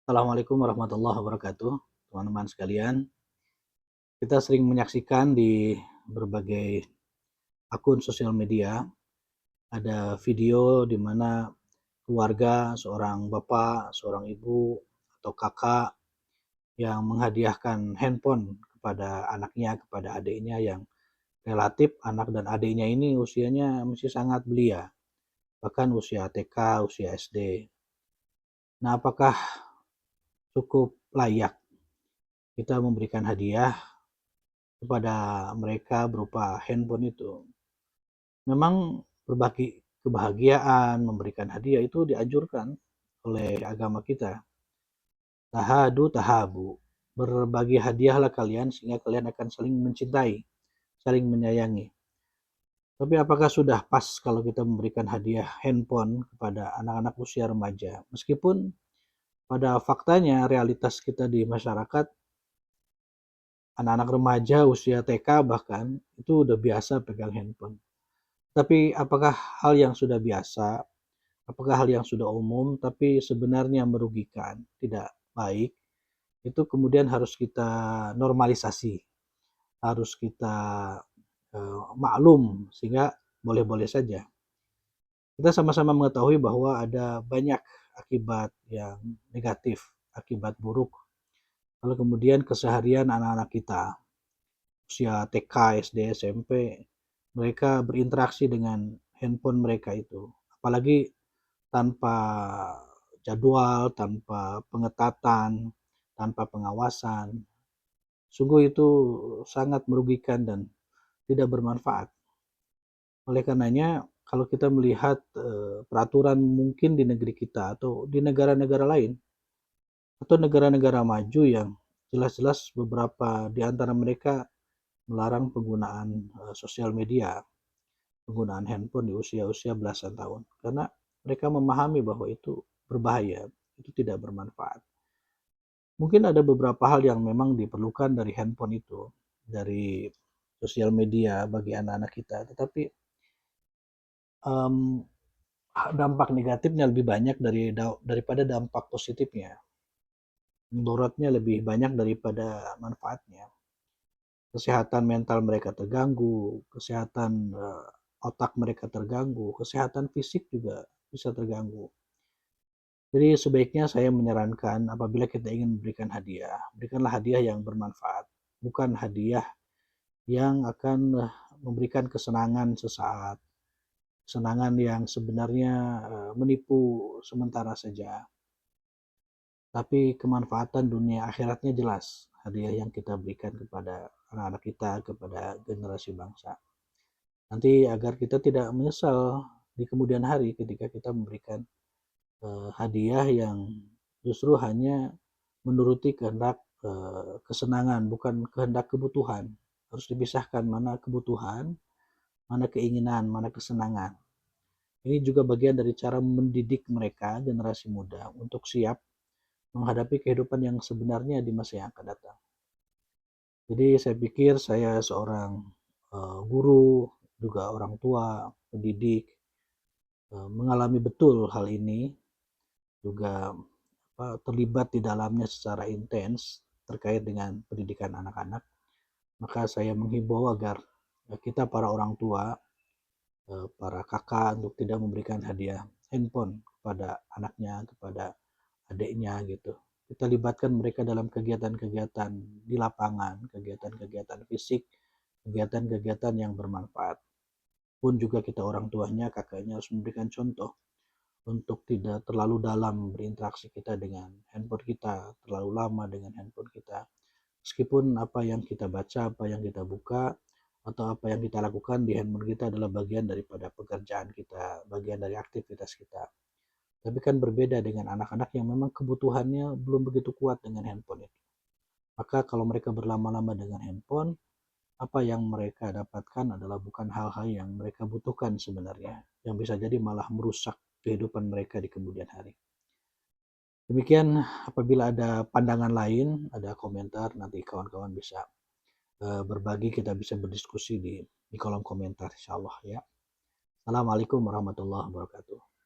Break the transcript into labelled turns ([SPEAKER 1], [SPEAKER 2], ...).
[SPEAKER 1] Assalamualaikum warahmatullahi wabarakatuh, teman-teman sekalian. Kita sering menyaksikan di berbagai akun sosial media ada video di mana keluarga, seorang bapak, seorang ibu, atau kakak yang menghadiahkan handphone kepada anaknya, kepada adiknya yang relatif anak dan adiknya ini usianya masih sangat belia, bahkan usia TK, usia SD. Nah, apakah cukup layak kita memberikan hadiah kepada mereka berupa handphone itu? Memang berbagi kebahagiaan, memberikan hadiah itu dianjurkan oleh agama kita. Tahadu tahabu. Berbagi hadiahlah kalian sehingga kalian akan saling mencintai, saling menyayangi. Tapi apakah sudah pas kalau kita memberikan hadiah handphone kepada anak-anak usia remaja? Meskipun pada faktanya realitas kita di masyarakat, anak-anak remaja usia TK bahkan itu udah biasa pegang handphone. Tapi apakah hal yang sudah biasa, apakah hal yang sudah umum tapi sebenarnya merugikan, tidak baik, itu kemudian harus kita normalisasi, harus kita maklum sehingga boleh-boleh saja. Kita sama-sama mengetahui bahwa ada banyak akibat yang negatif, akibat buruk. Kalau kemudian keseharian anak-anak kita, usia TK, SD, SMP, mereka berinteraksi dengan handphone mereka itu. Apalagi tanpa jadwal, tanpa pengetatan, tanpa pengawasan. Sungguh itu sangat merugikan dan tidak bermanfaat. Oleh karenanya, kalau kita melihat peraturan mungkin di negeri kita atau di negara-negara lain, atau negara-negara maju yang jelas-jelas beberapa di antara mereka melarang penggunaan sosial media, penggunaan handphone di usia-usia belasan tahun. Karena mereka memahami bahwa itu berbahaya, itu tidak bermanfaat. Mungkin ada beberapa hal yang memang diperlukan dari handphone itu, dari sosial media bagi anak-anak kita, tetapi um, dampak negatifnya lebih banyak daripada dampak positifnya. Mudaratnya lebih banyak daripada manfaatnya. Kesehatan mental mereka terganggu, kesehatan otak mereka terganggu, kesehatan fisik juga bisa terganggu. Jadi sebaiknya saya menyarankan apabila kita ingin memberikan hadiah, berikanlah hadiah yang bermanfaat, bukan hadiah yang akan memberikan kesenangan sesaat, kesenangan yang sebenarnya menipu sementara saja. Tapi kemanfaatan dunia akhiratnya jelas, hadiah yang kita berikan kepada anak-anak kita, kepada generasi bangsa. Nanti agar kita tidak menyesal di kemudian hari ketika kita memberikan hadiah yang justru hanya menuruti kehendak kesenangan, bukan kehendak kebutuhan. Harus dipisahkan mana kebutuhan, mana keinginan, mana kesenangan. Ini juga bagian dari cara mendidik mereka, generasi muda, untuk siap menghadapi kehidupan yang sebenarnya di masa yang akan datang. Jadi saya pikir saya seorang guru, juga orang tua, pendidik, mengalami betul hal ini, juga terlibat di dalamnya secara intens terkait dengan pendidikan anak-anak. Maka saya menghimbau agar kita para orang tua, para kakak untuk tidak memberikan hadiah handphone kepada anaknya, kepada adiknya gitu. Kita libatkan mereka dalam kegiatan-kegiatan di lapangan, kegiatan-kegiatan fisik, kegiatan-kegiatan yang bermanfaat. Pun juga kita orang tuanya, kakaknya harus memberikan contoh untuk tidak terlalu dalam berinteraksi kita dengan handphone kita, terlalu lama dengan handphone kita. Meskipun apa yang kita baca, apa yang kita buka, atau apa yang kita lakukan di handphone kita adalah bagian daripada pekerjaan kita, bagian dari aktivitas kita. Tapi kan berbeda dengan anak-anak yang memang kebutuhannya belum begitu kuat dengan handphone itu. Maka kalau mereka berlama-lama dengan handphone, apa yang mereka dapatkan adalah bukan hal-hal yang mereka butuhkan sebenarnya, yang bisa jadi malah merusak kehidupan mereka di kemudian hari. Demikian, apabila ada pandangan lain, ada komentar, nanti kawan-kawan bisa berbagi, kita bisa berdiskusi di kolom komentar, insya Allah ya. Assalamualaikum warahmatullahi wabarakatuh.